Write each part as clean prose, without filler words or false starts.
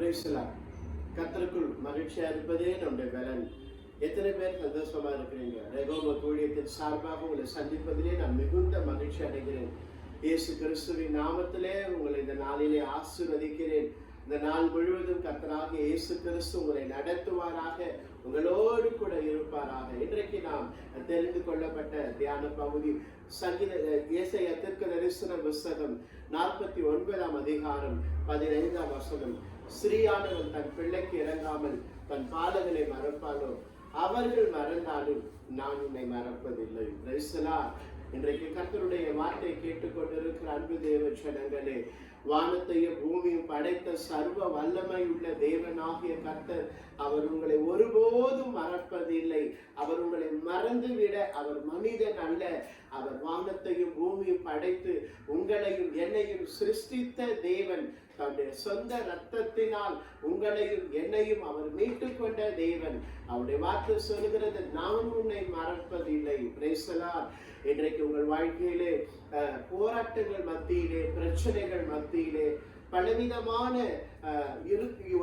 கர்த்தருக்குள் மகிழ்ச்சியா இருப்பதே நம்முடைய பலன். எத்தனை பேர் சந்தோஷமா இருக்கிறீங்க? ரெகோம ஊழியத்தின் சார்பாக உங்களை சந்திப்பதிலே நான் மிகுந்த மகிழ்ச்சி அடைகிறேன். இயேசு கிறிஸ்துவின் நாமத்திலே உங்களை இந்த நாளிலே ஆசீர்வதிக்கிறேன். இந்த நாள் முழுவதும் கர்த்தராகிய இயேசு கிறிஸ்து உங்களை நடத்துவாராக, உங்களோடு கூட இருப்பாராக. இன்றைக்கு நாம் தெரிந்து கொள்ளப்பட்ட தியான பகுதி ஏசாயா தீர்க்கதரிசன புத்தகம் 49ஆம் அதிகாரம் 15ஆம் வசனம். ஸ்ரீயானவன் தன் பிள்ளைக்கு இறங்காமல் தன் பாலகனை மறப்பானோ? அவர்கள் மறந்தாலும் நான் உன்னை மறப்பதில்லை. இன்றைக்கு கர்த்தருடைய வார்த்தை கேட்டுக்கொண்டிருக்கிற அன்பு தேவ ஜனங்களே, வானத்தையும் பூமியும் படைத்த சர்வ வல்லமை உள்ள தேவனாகிய கர்த்தர் அவர் உங்களை ஒருபோதும் மறப்பதில்லை. அவர் உங்களை மறந்துவிட அவர் மனிதன் அல்ல. அவர் வானத்தையும் பூமியும் படைத்து உங்களையும் என்னையும் சிருஷ்டித்த தேவன். தன்னுடைய சொந்த ரத்தத்தினால் உங்களையும் என்னையும் அவர் மீட்டுக் கொண்ட தேவன். அவருடைய வார்த்தை சொல்லுகிறது, நான் உன்னை மறப்பதில்லை. இன்றைக்கு உங்கள் வாழ்க்கையிலே போராட்டங்கள் மத்தியிலே, பிரச்சனைகள் மத்தியிலே, பலவிதமான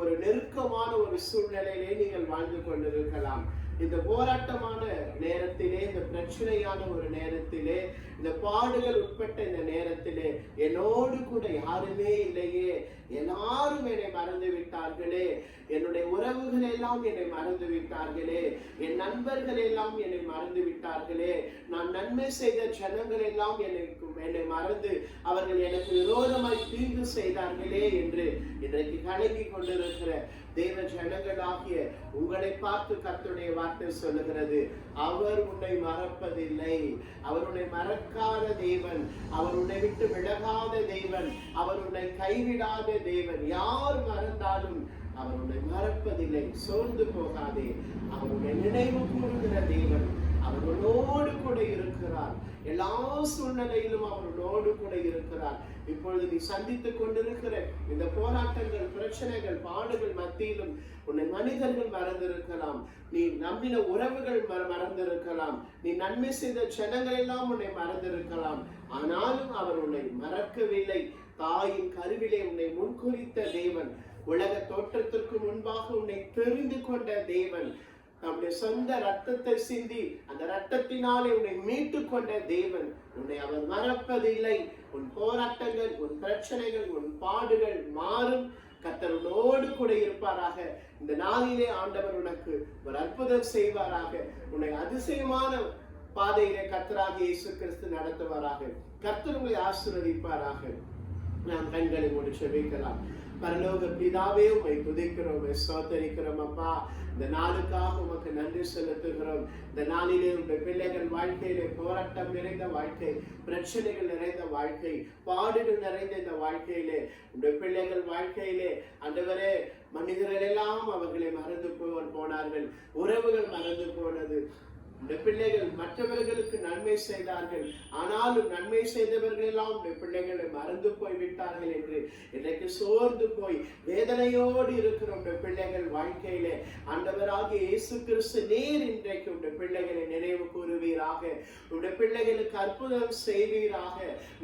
ஒரு நெருக்கமான ஒரு சூழ்நிலையிலே நீங்கள் வாழ்ந்து கொண்டிருக்கலாம். இந்த போராட்டமான நேரத்திலே, இந்த பிரச்சனையான ஒரு நேரத்திலே, இந்த பாடுகள் உட்பட்ட இந்த நேரத்திலே என்னோடு கூட யாருமே இல்லையே, எல்லாரும் என்னை மறந்து விட்டார்களே, என்னுடைய உறவுகள் எல்லாம் என்னை மறந்து விட்டார்களே, என் நண்பர்கள் எல்லாம் என்னை மறந்து விட்டார்களே, நான் நன்மை செய்த ஜனங்கள் எல்லாம் என்னை மறந்து அவர்கள் எனக்கு விரோதமாய் தீங்கு செய்தார்களே என்று இன்றைக்கு கலங்கி கொண்டிருக்கிற தேவ ஜனங்களாகிய உங்களை பார்த்து கர்த்தருடைய வார்த்தை சொல்லுகிறது, அவர் உன்னை மறப்பதில்லை. அவர் உன்னை மறக்காத தேவன், அவர் உன்னை விட்டு விலகாத தேவன், அவர் உன்னை கைவிடாத தேவன். யார் மறந்தாலும் அவர் உன்னை மறப்பதில்லை. சோர்ந்து போகாதே, அவர் உன்னை நினைவு கூறுகிற தேவன். அவர் உன்னோடு கூட இருக்கிறார். எல்லா சூழ்நிலையிலும் அவர் உன்னோடு கூட இருக்கிறார். இப்பொழுது நீ சந்தித்துக் கொண்டிருக்கிற இந்த போராட்டங்கள், பிரச்சனைகள், பாடுகள் மத்தியிலும் உன்னை மனிதர்கள் மறந்திருக்கலாம், நீ நம்பின உறவுகள் மறந்திருக்கலாம், நீ நன்மை செய்த ஜனங்கள் எல்லாம் உன்னை மறந்திருக்கலாம். ஆனாலும் அவர் உன்னை மறக்கவில்லை. தாயின் கருவிலே உன்னை முன்குறித்த தேவன், உலக தோற்றத்திற்கு முன்பாக உன்னை தெரிந்து கொண்ட தேவன், நம்முடைய சொந்த ரத்தத்தை சிந்தி அந்த ரத்தத்தினாலே உன்னை மீட்டு கொண்ட தேவன். உன்னை அவர் மறப்பதில்லை. உன் போராட்டங்கள், உன் பிரச்சனைகள், உன் பாடுகள் மாறும். கர்த்தர் உன்னோடு கூட இருப்பாராக. இந்த நாளிலே ஆண்டவர் உனக்கு ஒரு அற்புதம் செய்வாராக. உன்னை அதிசயமான பாதையிலே கர்த்தராகிய இயேசு கிறிஸ்து நடத்துவாராக. கர்த்தர் உங்களை ஆசீர்வதிப்பாராக. நாம் கண்களை மூடி ஜெபிக்கலாம். பரலோக பிதாவே, உம்மை துதிக்கிறோம், உம்மை ஸ்தோத்திரிக்கிறோம். அப்பா, இந்த நாளுக்காக உமக்கு நன்றி செலுத்துகிறோம். இந்த நாளிலே உங்கள் பிள்ளைகள் வாழ்க்கையிலே போராட்டம் நிறைந்த வாழ்க்கை, பிரச்சனைகள் நிறைந்த வாழ்க்கை, பாடுகள் நிறைந்த இந்த வாழ்க்கையிலே, உங்கள் பிள்ளைகள் வாழ்க்கையிலே ஆண்டவரே, மனிதர்கள் எல்லாம் அவர்களை மறந்து போனார்கள், உறவுகள் மறந்து போனது. இந்த பிள்ளைகள் மற்றவர்களுக்கு நன்மை செய்தார்கள், ஆனாலும் நன்மை செய்தவர்கள் எல்லாம் இந்த பிள்ளைகளை மறந்து போய் விட்டார்கள் என்று இன்றைக்கு சோர்ந்து போய் வேதனையோடு இருக்கிற உடைய பிள்ளைகள் வாழ்க்கையிலே ஆண்டவராகிய இயேசு கிறிஸ்து நீர் இன்றைக்கு உடைய பிள்ளைகளை நினைவு கூறுவீராக. உடைய பிள்ளைகளுக்கு அற்புதம் செய்வீராக.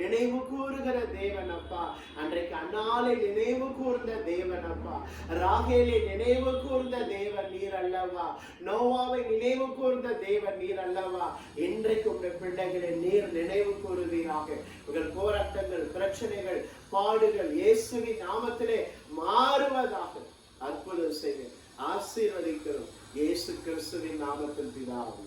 நினைவு கூறுகிற தேவன் அப்பா, அன்றைக்கு அன்னாலை நினைவு கூர்ந்த தேவன் அப்பா, ராகேலை நினைவு கூர்ந்த தேவன் நீர் அல்லவா, நோவாவை நினைவு கூர்ந்த தேவன் நீர் அல்லவா. இன்றைக்கு உங்கள் பிள்ளைகளை நீர் நினைவு கூறுவீராக. உங்கள் போராட்டங்கள், பிரச்சனைகள், பாடுகள் இயேசுவின் நாமத்திலே மாறுவதாக. அற்புதம் செய்ய ஆசீர்வதிக்கிறோம் இயேசு கிறிஸ்துவின் நாமத்தில் பிதாவே.